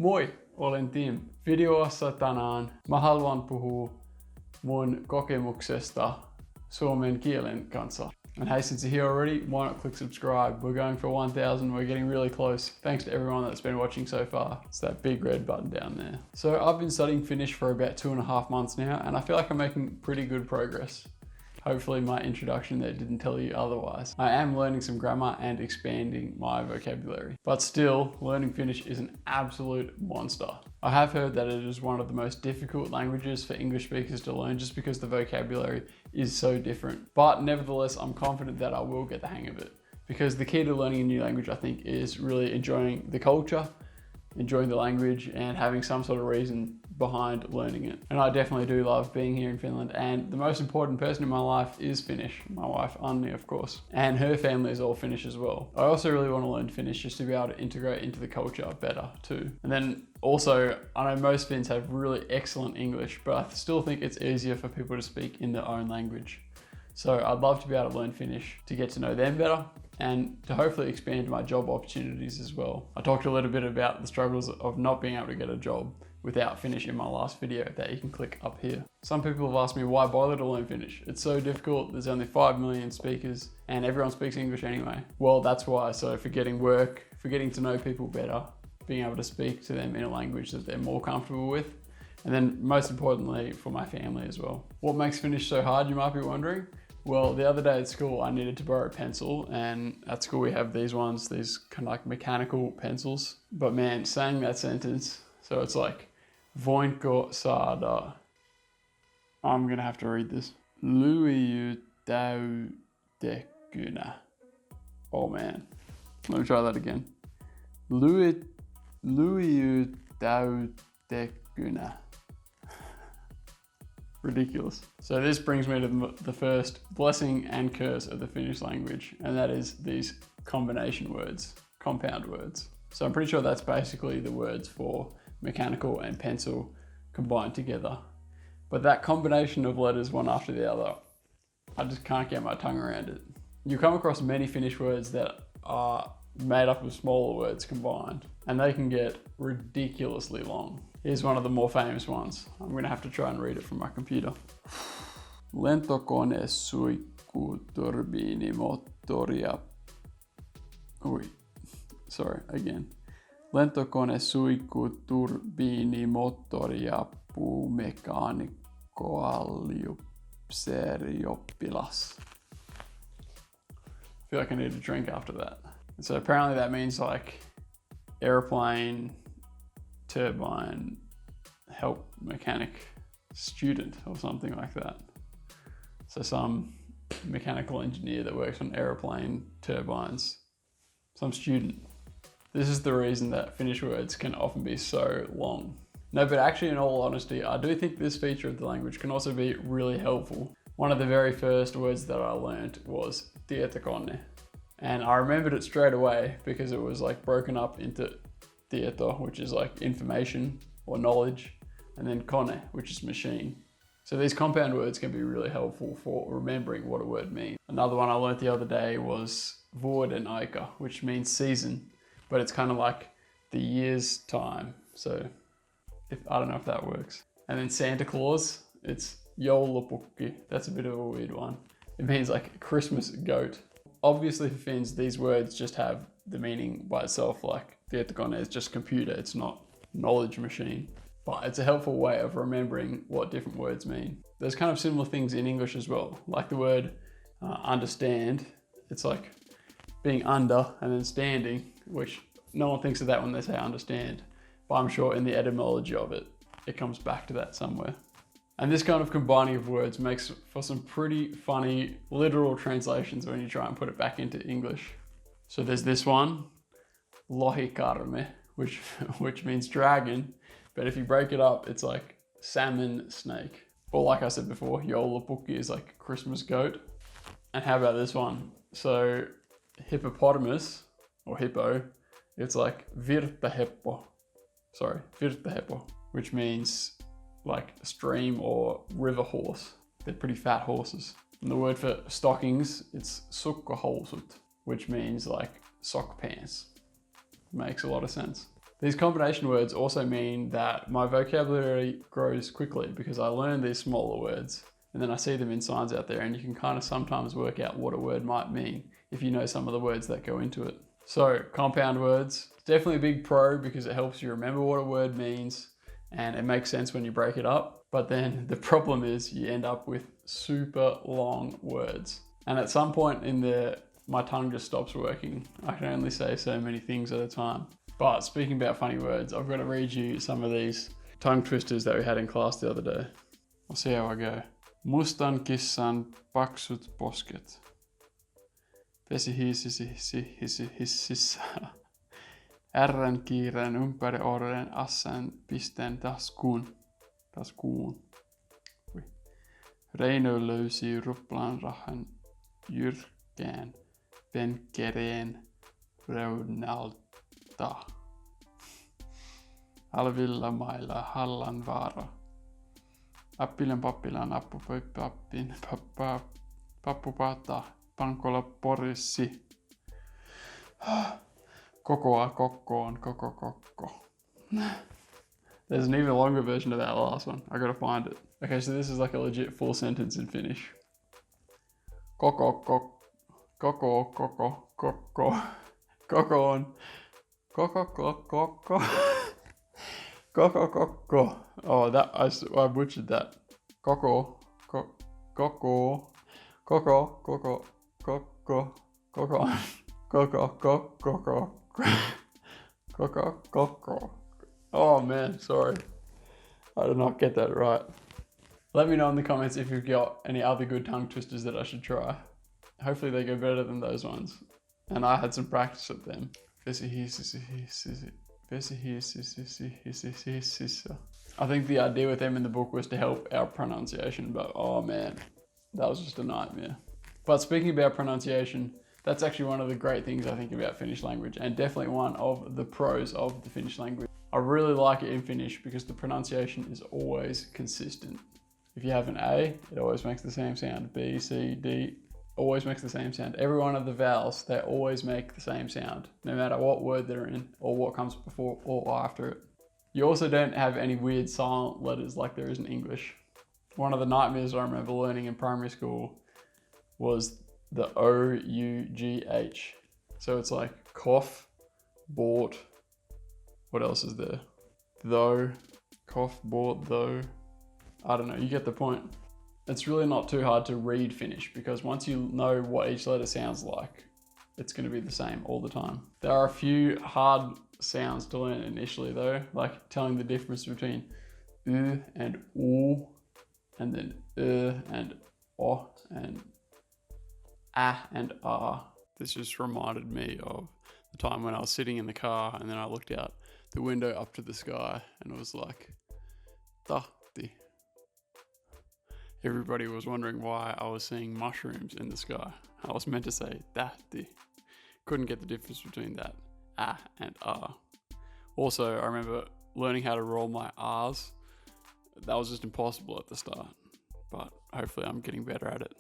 Moi, olen Tim. Videossa tänään mä haluan puhua mun kokemuksesta suomen kielen kanssa. And hey, since you're here already, why not click subscribe? We're going for 1,000, we're getting really close. Thanks to everyone that's been watching so far. It's that big red button down there. So I've been studying Finnish for about 2.5 months now, and I feel like I'm making pretty good progress. Hopefully my introduction there didn't tell you otherwise. I am learning some grammar and expanding my vocabulary, but still, learning Finnish is an absolute monster. I have heard that it is one of the most difficult languages for English speakers to learn just because the vocabulary is so different. But nevertheless, I'm confident that I will get the hang of it, because the key to learning a new language, I think, is really enjoying the culture, enjoying the language, and having some sort of reason behind learning it. And I definitely do love being here in Finland, and the most important person in my life is Finnish. My wife, Anni, of course, and her family is all Finnish as well. I also really want to learn Finnish just to be able to integrate into the culture better too. And then also, I know most Finns have really excellent English, but I still think it's easier for people to speak in their own language. So I'd love to be able to learn Finnish to get to know them better and to hopefully expand my job opportunities as well. I talked a little bit about the struggles of not being able to get a job without Finnish in my last video that you can click up here. Some people have asked me why bother to learn Finnish. It's so difficult, there's only 5 million speakers and everyone speaks English anyway. Well, that's why. So for getting work, for getting to know people better, being able to speak to them in a language that they're more comfortable with, and then most importantly for my family as well. What makes Finnish so hard, you might be wondering? Well, the other day at school, I needed to borrow a pencil, and at school we have these ones, these kind of like mechanical pencils. But man, saying that sentence, so it's like, voinko saada, I'm gonna have to read this. Lyijytäytettynä. Oh man, let me try that again. Lyijytäytettynä. Ridiculous. So this brings me to the first blessing and curse of the Finnish language, and that is these combination words, compound words. So I'm pretty sure that's basically the words for mechanical and pencil combined together. But that combination of letters one after the other, I just can't get my tongue around it. You come across many Finnish words that are made up of smaller words combined, and they can get ridiculously long. Here's one of the more famous ones. I'm gonna have to try and read it from my computer. Lentokone suikkuu turbiinimoottoria. Sorry, again. Lentokone suikkuu turbiinimoottoria puumekaanikkoaliupseerioppilas. I feel like I need a drink after that. So apparently that means like airplane, turbine, help mechanic student or something like that. So some mechanical engineer that works on airplane turbines, some student. This is the reason that Finnish words can often be so long. No, but actually in all honesty, I do think this feature of the language can also be really helpful. One of the very first words that I learned was tietokone. And I remembered it straight away because it was like broken up into tieto, which is like information or knowledge, and then kone, which is machine. So these compound words can be really helpful for remembering what a word means. Another one I learned the other day was vuoden aika, which means season, but it's kind of like the year's time. So I don't know if that works. And then Santa Claus, it's joulupukki. That's a bit of a weird one. It means like Christmas goat. Obviously for Finns, these words just have the meaning by itself, like tietokone is just computer, it's not knowledge machine. But it's a helpful way of remembering what different words mean. There's kind of similar things in English as well, like the word understand. It's like being under and then standing, which no one thinks of that when they say understand. But I'm sure in the etymology of it, it comes back to that somewhere. And this kind of combining of words makes for some pretty funny literal translations when you try and put it back into English. So there's this one, lohikarme, which means dragon, but if you break it up, it's like salmon snake. Or like I said before, joulupukki is like Christmas goat. And how about this one? So hippopotamus, or hippo, it's like virtaheppo. Sorry, virtaheppo, which means like stream or river horse. They're pretty fat horses. And the word for stockings, it's sukkahousut, which means like sock pants. Makes a lot of sense. These combination words also mean that my vocabulary grows quickly because I learn these smaller words and then I see them in signs out there, and you can kind of sometimes work out what a word might mean if you know some of the words that go into it. So compound words, definitely a big pro because it helps you remember what a word means and it makes sense when you break it up. But then the problem is you end up with super long words. And at some point in there, my tongue just stops working. I can only say so many things at a time. But speaking about funny words, I've got to read you some of these tongue twisters that we had in class the other day. We'll see how I go. Mustan kissan paksut posket. Vesi hississä. Ärrän kiireen ympäri orren assan pisteen taskuun. Reino löysi ruplan rahan jyrkkään penkereen reunalta. Alvilla mailla Hallanvaara. Pappilan appupappin pappupata pankola porissi. Kokoa kokkoon kokko. There's an even longer version of that last one. I gotta find it. Okay, so this is like a legit full sentence in Finnish. Kokoon. Kokko. Oh, that I butchered that. Kokko. Oh man, sorry. I did not get that right. Let me know in the comments if you've got any other good tongue twisters that I should try. Hopefully they go better than those ones. And I had some practice with them. I think the idea with them in the book was to help our pronunciation, but oh man, that was just a nightmare. But speaking about pronunciation, that's actually one of the great things I think about Finnish language, and definitely one of the pros of the Finnish language. I really like it in Finnish because the pronunciation is always consistent. If you have an A, it always makes the same sound. B, C, D, always makes the same sound. Every one of the vowels, they always make the same sound, no matter what word they're in or what comes before or after it. You also don't have any weird silent letters like there is in English. One of the nightmares I remember learning in primary school was the O-U-G-H. So it's like cough, bought, what else is there? Though, cough, bought, though. I don't know, you get the point. It's really not too hard to read Finnish because once you know what each letter sounds like, it's going to be the same all the time. There are a few hard sounds to learn initially though, like telling the difference between U and U, and then and O, and A and R. This just reminded me of the time when I was sitting in the car and then I looked out the window up to the sky and it was like, tahti. Everybody was wondering why I was seeing mushrooms in the sky. I was meant to say tahti. Couldn't get the difference between that A and R. Also, I remember learning how to roll my R's. That was just impossible at the start, but hopefully I'm getting better at it.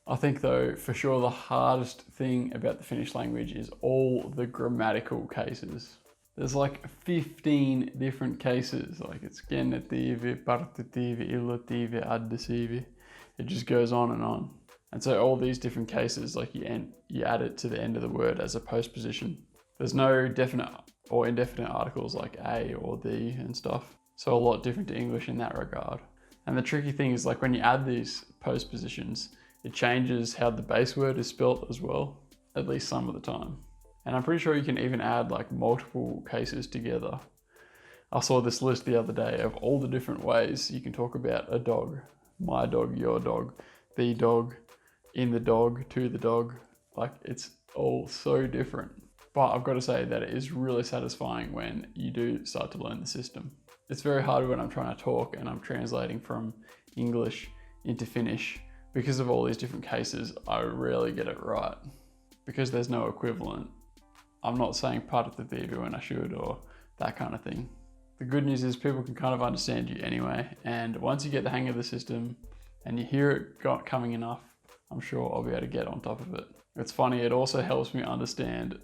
I think though, for sure the hardest thing about the Finnish language is all the grammatical cases. There's like 15 different cases, like it's genitiivi, partitiivi, illatiivi, additiivi. It just goes on and on. And so all these different cases, like you add it to the end of the word as a postposition. There's no definite or indefinite articles like a or the and stuff. So a lot different to English in that regard. And the tricky thing is like when you add these postpositions, it changes how the base word is spelt as well, at least some of the time. And I'm pretty sure you can even add like multiple cases together. I saw this list the other day of all the different ways you can talk about a dog. My dog, your dog, the dog, in the dog, to the dog. Like it's all so different. But I've got to say that it is really satisfying when you do start to learn the system. It's very hard when I'm trying to talk and I'm translating from English into Finnish. Because of all these different cases, I rarely get it right. Because there's no equivalent. I'm not saying partitiivi when I should or that kind of thing. The good news is people can kind of understand you anyway. And once you get the hang of the system and you hear it coming enough, I'm sure I'll be able to get on top of it. It's funny, it also helps me understand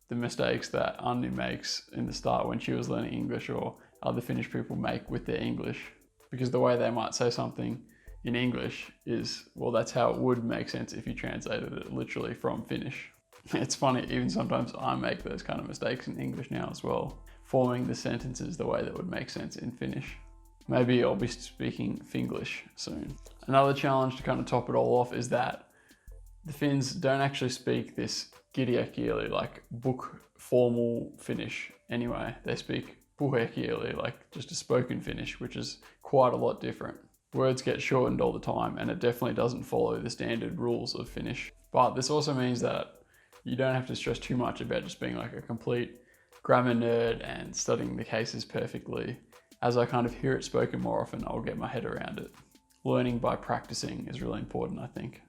the mistakes that Anu makes in the start when she was learning English, or other Finnish people make with their English. Because the way they might say something in English is, well, that's how it would make sense if you translated it literally from Finnish. It's funny, even sometimes I make those kind of mistakes in English now as well, forming the sentences the way that would make sense in Finnish. Maybe I'll be speaking Finglish soon. Another challenge to kind of top it all off is that the Finns don't actually speak this kirjakieli, like book formal Finnish anyway. They speak puhekieli, like just a spoken Finnish, which is quite a lot different. Words get shortened all the time, and it definitely doesn't follow the standard rules of Finnish. But this also means that you don't have to stress too much about just being like a complete grammar nerd and studying the cases perfectly. As I kind of hear it spoken more often, I'll get my head around it. Learning by practicing is really important, I think.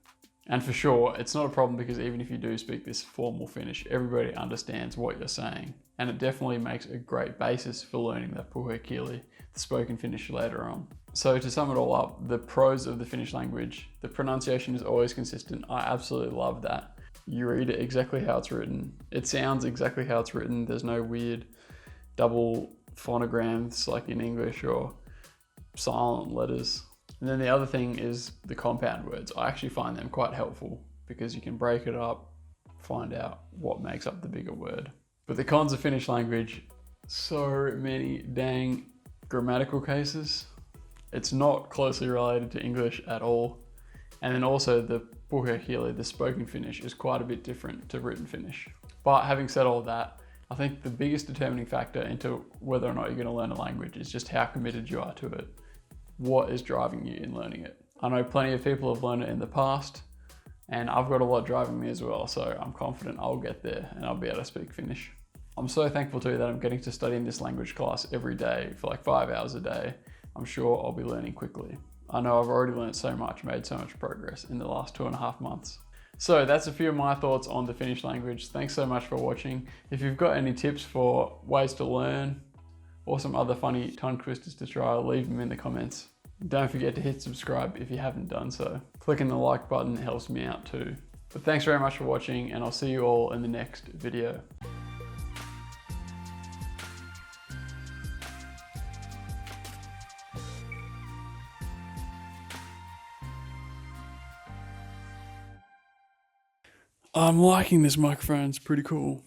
And for sure, it's not a problem, because even if you do speak this formal Finnish, everybody understands what you're saying. And it definitely makes a great basis for learning the puhekieli, the spoken Finnish, later on. So to sum it all up, the pros of the Finnish language, the pronunciation is always consistent. I absolutely love that. You read it exactly how it's written. It sounds exactly how it's written. There's no weird double phonograms like in English, or silent letters. And then the other thing is the compound words. I actually find them quite helpful, because you can break it up, find out what makes up the bigger word. But the cons of Finnish language, so many dang grammatical cases. It's not closely related to English at all. And then also the puhekieli, the spoken Finnish, is quite a bit different to written Finnish. But having said all that, I think the biggest determining factor into whether or not you're going to learn a language is just how committed you are to it. What is driving you in learning it? I know plenty of people have learned it in the past, and I've got a lot driving me as well, so I'm confident I'll get there and I'll be able to speak Finnish. I'm so thankful too that I'm getting to study in this language class every day for like 5 hours a day. I'm sure I'll be learning quickly. I know I've already learned so much, made so much progress in the last 2.5 months. So that's a few of my thoughts on the Finnish language. Thanks so much for watching. If you've got any tips for ways to learn, or some other funny tongue twisters to try, leave them in the comments. Don't forget to hit subscribe if you haven't done so. Clicking the like button helps me out too. But thanks very much for watching, and I'll see you all in the next video. I'm liking this microphone, it's pretty cool.